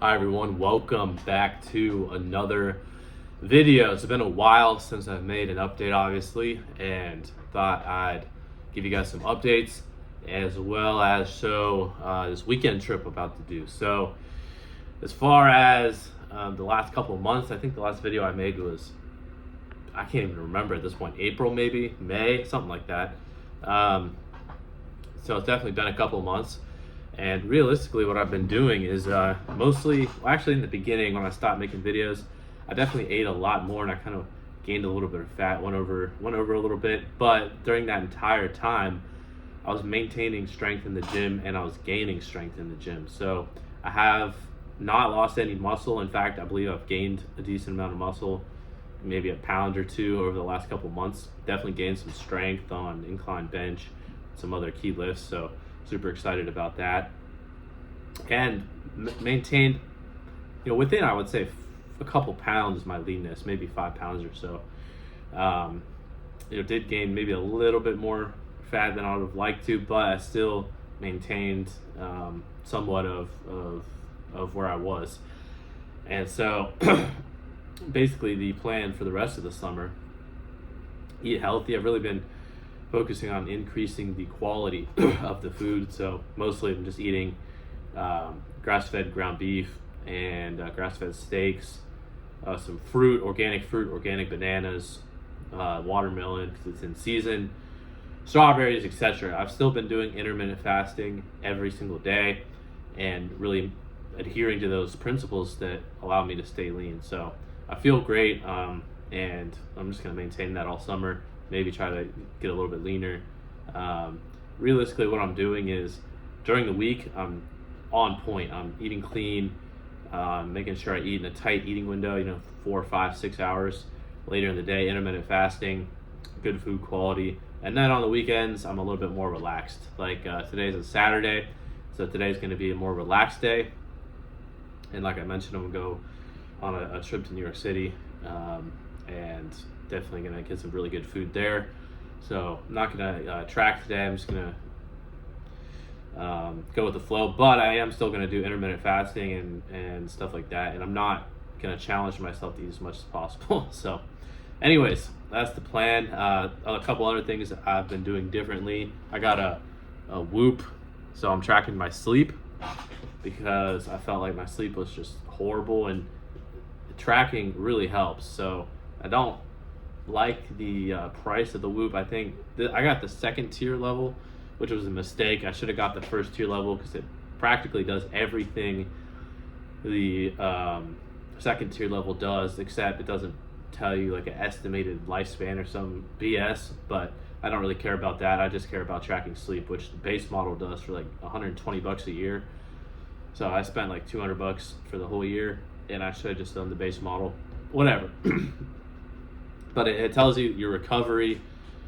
Hi everyone, welcome back to another video. It's been a while since I've made an update obviously, and thought I'd give you guys some updates as well as show this weekend trip I'm about to do. So as far as the last couple of months, I think the last video I made was, I can't even remember at this point, April maybe, May, something like that. So it's definitely been a couple of months. And realistically, what I've been doing is mostly, well, actually in the beginning when I stopped making videos, I definitely ate a lot more and I kind of gained a little bit of fat, went over a little bit. But during that entire time, I was maintaining strength in the gym and I was gaining strength in the gym. So I have not lost any muscle. In fact, I believe I've gained a decent amount of muscle, maybe a pound or two over the last couple months. Definitely gained some strength on incline bench, some other key lifts. So super excited about that, and maintained, within, I would say, a couple pounds my leanness, maybe 5 pounds or so. Did gain maybe a little bit more fat than I would have liked to, but I still maintained somewhat of where I was. And so basically the plan for the rest of the summer, eat healthy. I've really been focusing on increasing the quality of the food. So mostly I'm just eating grass-fed ground beef and grass-fed steaks, some fruit, organic bananas, watermelon because it's in season, strawberries, etc. I've still been doing intermittent fasting every single day and really adhering to those principles that allow me to stay lean. So I feel great, and I'm just going to maintain that all summer. Maybe try to get a little bit leaner. Realistically, what I'm doing is during the week, I'm on point. I'm eating clean, making sure I eat in a tight eating window, 4, 5, 6 hours. Later in the day, intermittent fasting, good food quality. And then on the weekends, I'm a little bit more relaxed. Like today's a Saturday, so today's going to be a more relaxed day. And like I mentioned, I'm going to go on a trip to New York City, and definitely gonna get some really good food there. So I'm not gonna track today. I'm just gonna go with the flow, but I am still gonna do intermittent fasting and stuff like that, and I'm not gonna challenge myself to eat as much as possible. So anyways, that's the plan. A couple other things that I've been doing differently. I got a Whoop, so I'm tracking my sleep because I felt like my sleep was just horrible, and tracking really helps. So I don't like the price of the Whoop. I think I got the second tier level, which was a mistake. I should have got the first tier level because it practically does everything the second tier level does, except it doesn't tell you like an estimated lifespan or some BS. But I don't really care about that. I just care about tracking sleep, which the base model does for like $120 a year. So I spent like $200 for the whole year, and I should have just done the base model. Whatever. But it tells you your recovery,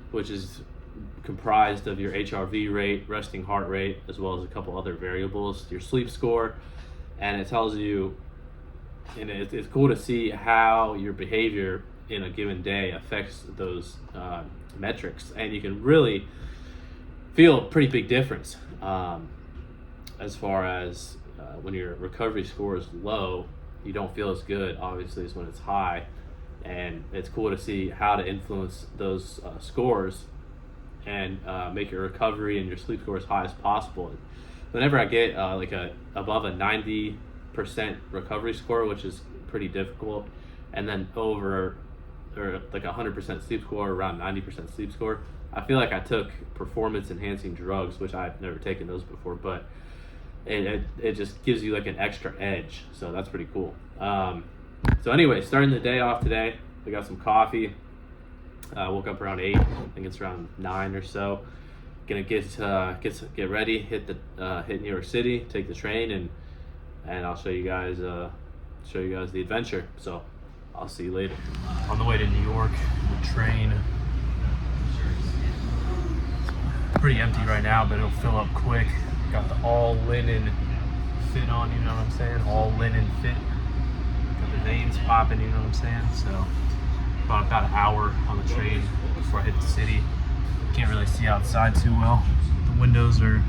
which is comprised of your HRV rate, resting heart rate, as well as a couple other variables, your sleep score, and it tells you, and it's cool to see how your behavior in a given day affects those metrics, and you can really feel a pretty big difference as far as when your recovery score is low, you don't feel as good, obviously, as when it's high. And it's cool to see how to influence those scores and make your recovery and your sleep score as high as possible. Whenever I get above a 90% recovery score, which is pretty difficult, and then over or like 100% sleep score, around 90% sleep score, I feel like I took performance enhancing drugs, which I've never taken those before, but it just gives you like an extra edge. So that's pretty cool. So anyway, starting the day off today, we got some coffee. Woke up around 8. I think it's around 9 or so. Gonna get ready, hit New York City, take the train, and I'll show you guys the adventure. So I'll see you later. On the way to New York, the train. It's pretty empty right now, but it'll fill up quick. Got the all linen fit on, you know what I'm saying? All linen fit. Got the veins popping, you know what I'm saying? So about an hour on the train before I hit the city. Can't really see outside too well. The windows are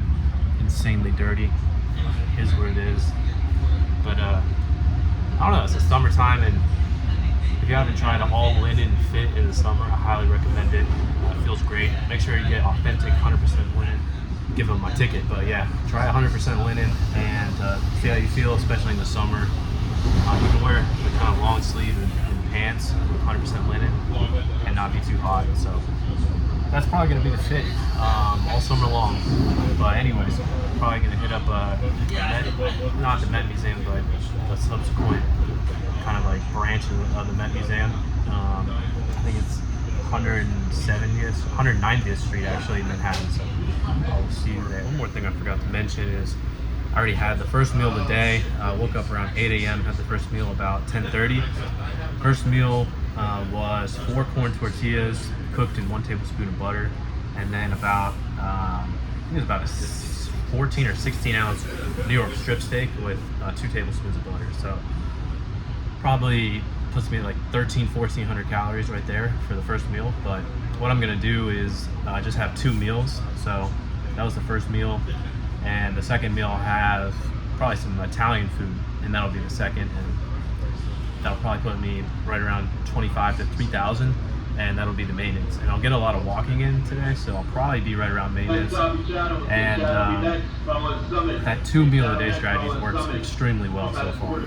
insanely dirty. Is what it is. But summertime, and if you haven't tried an all linen fit in the summer, I highly recommend it. It feels great. Make sure you get authentic 100% linen. Give them my ticket, but yeah, try 100% linen and see how you feel, especially in the summer. You can wear the kind of long sleeve and pants with 100% linen and not be too hot. So that's probably going to be the fit all summer long. But anyways, probably going to hit up not the Met Museum, but the subsequent kind of like branch of the Met Museum. I think it's 190th Street actually in Manhattan. So I'll see you there. One more thing I forgot to mention is I already had the first meal of the day. Woke up around 8 a.m. Had the first meal about 10:30. First meal was 4 corn tortillas cooked in 1 tablespoon of butter, and then about I think it was about a 14 or 16 ounce New York strip steak with 2 tablespoons of butter. So probably puts me at like 1,400 calories right there for the first meal. But what I'm gonna do is just have 2 meals. So that was the first meal, and the second meal I'll have probably some Italian food, and that'll be the second, and that'll probably put me right around 25 to 3,000, and that'll be the maintenance. And I'll get a lot of walking in today, so I'll probably be right around maintenance. And that 2 meal a day strategy works extremely well so far.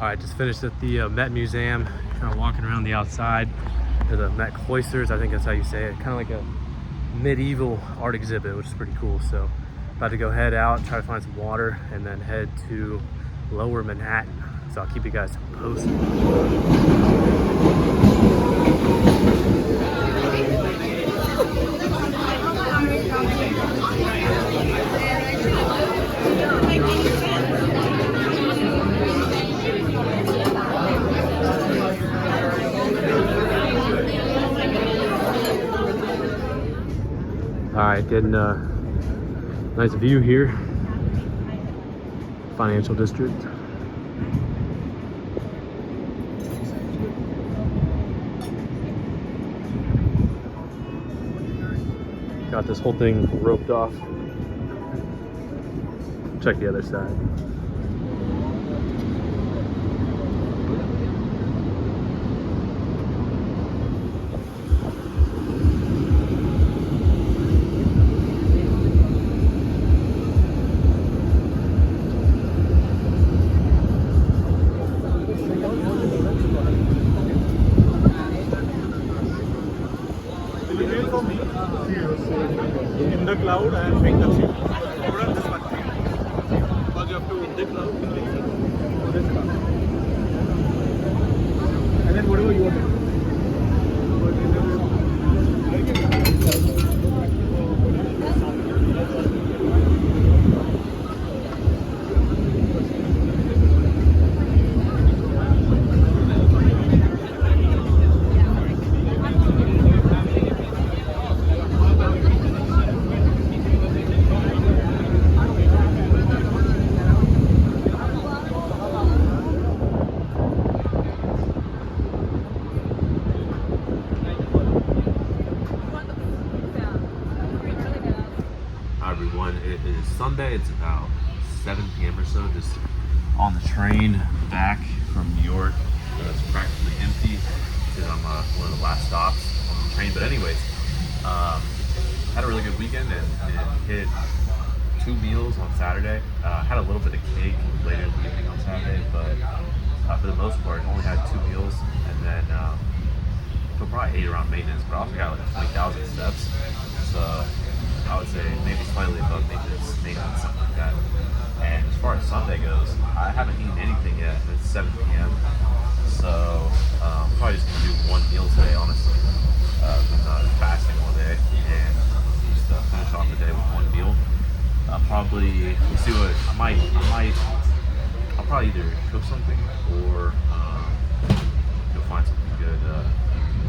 All right, just finished at the Met Museum, kind of walking around the outside of the Met cloisters. I think that's how you say it. Kind of like a medieval art exhibit, which is pretty cool. So about to go head out, try to find some water, and then head to Lower Manhattan. So I'll keep you guys posted. All right, getting a nice view here. Financial district. Got this whole thing roped off. Check the other side. In the cloud and make the shape. Run this one. Because you have to in the cloud. And then whatever you want to do. Everyone, it is Sunday. It's about 7 p.m. or so. Just on the train back from New York. It's practically empty because I'm one of the last stops on the train. But anyways, had a really good weekend and hit 2 meals on Saturday. Had a little bit of cake later in the evening on Saturday, but for the most part, only had 2 meals, and then so probably 8 around maintenance. But I also got like 20,000 steps, so I would say maybe slightly above maintenance, something like that. And as far as Sunday goes, I haven't eaten anything yet. It's 7 p.m. So probably just gonna do 1 meal today, honestly. I'm fasting all day and just finish off the day with 1 meal. Probably we'll see what I'll probably either cook something or go find something good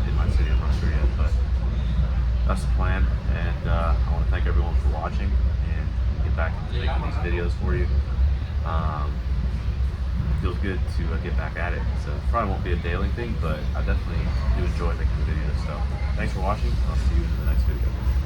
in my city. I'm not sure yet, but that's the plan. And I want to thank everyone for watching and get back to making these videos for you. Feels good to get back at it. So probably won't be a daily thing, but I definitely do enjoy making the videos. So thanks for watching. I'll see you in the next video.